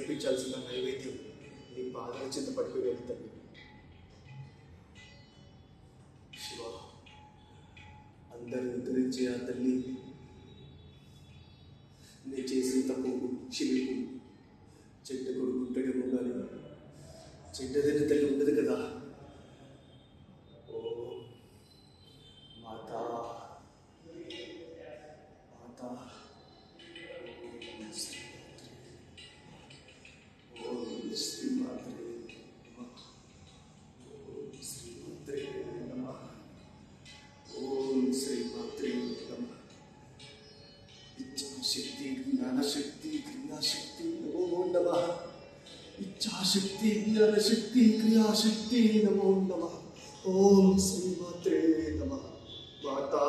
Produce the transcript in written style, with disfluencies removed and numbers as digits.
సమర్పించాల్సిన నైవేద్యం నీ పాదాల చింత పట్టుకుని వెళ్తాను. శివ, అందరిని ఉద్ధరించే ఆ తల్లి, నేను చేసిన తప్పు క్షమింపు. చెడ్డ కొడుకు ఉంటాడేమో కానీ చెడ్డదైన తల్లి ఉండదు కదా. ఓ మాతా, మాతా, ఓం శ్రీమాత్రే నమః, ఓం శ్రీమాత్రే నమః, ఓం శ్రీమాత్రే నమః. ఇచ్ఛాశక్తి, జ్ఞానశక్తి, క్రియాశక్తి నమో నమః. ఇచ్ఛాశక్తి, జ్ఞానశక్తి, క్రియాశక్తి నమో నమః. ఓం శ్రీమాత్రే నమః. మాతా